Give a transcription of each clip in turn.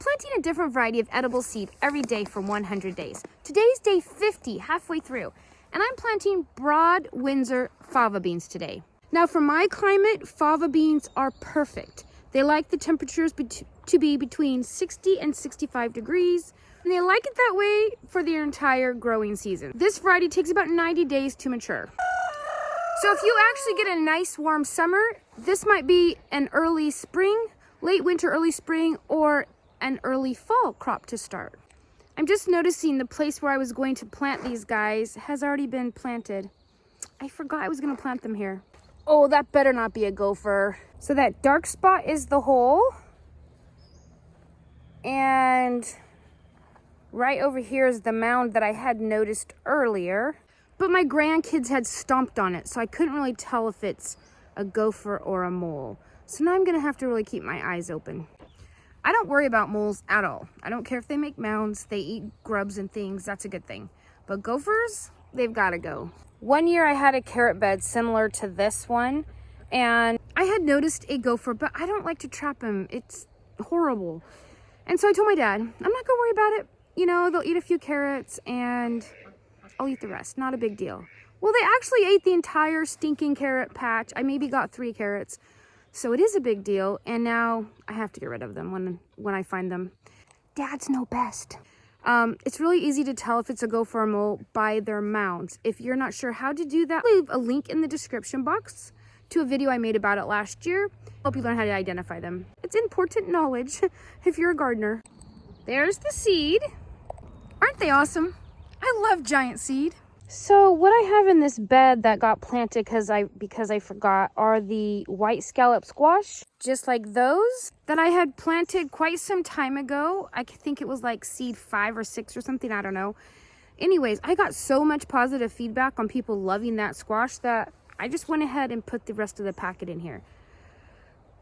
planting a different variety of edible seed every day for 100 days. Today's day 50, halfway through, and I'm planting broad Windsor fava beans today. Now for my climate, fava beans are perfect. They like the temperatures to be between 60 and 65 degrees, and they like it that way for their entire growing season. This variety takes about 90 days to mature. So if you actually get a nice warm summer, this might be an early spring, late winter, early spring, or an early fall crop to start. I'm just noticing the place where I was going to plant these guys has already been planted. I forgot I was going to plant them here. Oh, that better not be a gopher. So that dark spot is the hole. And right over here is the mound that I had noticed earlier. But my grandkids had stomped on it, so I couldn't really tell if it's a gopher or a mole. So now I'm going to have to really keep my eyes open. I don't worry about moles at all. I don't care if they make mounds, they eat grubs and things, that's a good thing. But gophers, they've got to go. One year I had a carrot bed similar to this one, and I had noticed a gopher, but I don't like to trap him. It's horrible. And so I told my dad, I'm not going to worry about it. You know, they'll eat a few carrots and I'll eat the rest. Not a big deal. Well, they actually ate the entire stinking carrot patch. I maybe got 3 carrots. So it is a big deal, and now I have to get rid of them when I find them. Dads know best. It's really easy to tell if it's a gopher or mole by their mounds. If you're not sure how to do that, I'll leave a link in the description box to a video I made about it last year. Help you learn how to identify them. It's important knowledge if you're a gardener. There's the seed. Aren't they awesome? I love giant seed. So what I have in this bed that got planted because I forgot are the white scallop squash, just like those that I had planted quite some time ago. I think it was like seed 5 or 6 or something, I don't know. Anyways, I got so much positive feedback on people loving that squash that I just went ahead and put the rest of the packet in here.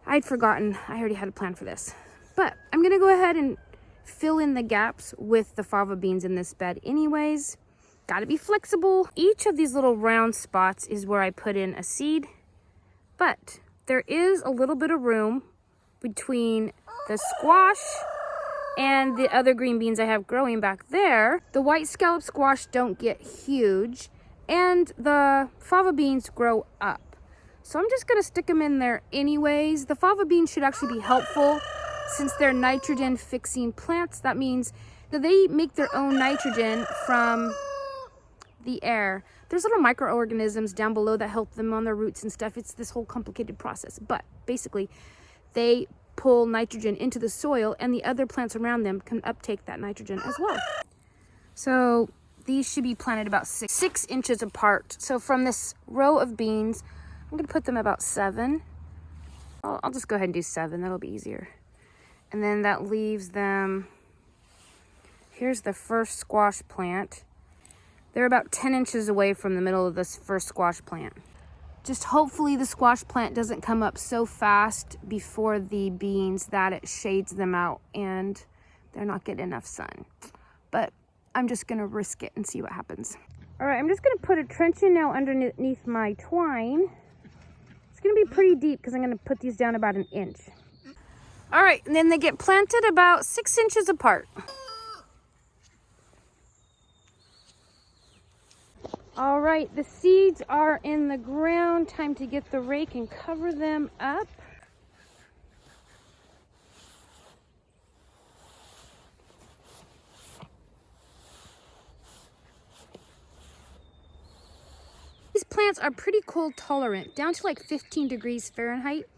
I'd forgotten I already had a plan for this. But I'm gonna go ahead and fill in the gaps with the fava beans in this bed anyways. Gotta be flexible. Each of these little round spots is where I put in a seed, but there is a little bit of room between the squash and the other green beans I have growing back there. The white scallop squash don't get huge, and the fava beans grow up. So I'm just gonna stick them in there anyways. The fava beans should actually be helpful since they're nitrogen fixing plants. That means that they make their own nitrogen from the air. There's little microorganisms down below that help them on their roots and stuff. It's this whole complicated process, but basically they pull nitrogen into the soil, and the other plants around them can uptake that nitrogen as well. So these should be planted about 6 inches apart. So from this row of beans, I'm gonna put them about 7. I'll just go ahead and do 7, that'll be easier. And then that leaves them, here's the first squash plant. They're about 10 inches away from the middle of this first squash plant. Just hopefully the squash plant doesn't come up so fast before the beans that it shades them out and they're not getting enough sun. But I'm just gonna risk it and see what happens. All right, I'm just gonna put a trench in now underneath my twine. It's gonna be pretty deep because I'm gonna put these down about 1 inch. All right, and then they get planted about 6 inches apart. All right, the seeds are in the ground. Time to get the rake and cover them up. These plants are pretty cold tolerant, down to like 15 degrees Fahrenheit.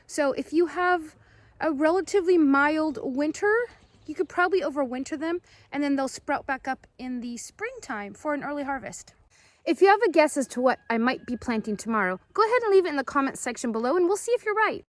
So if you have a relatively mild winter, you could probably overwinter them, and then they'll sprout back up in the springtime for an early harvest. If you have a guess as to what I might be planting tomorrow, go ahead and leave it in the comments section below and we'll see if you're right.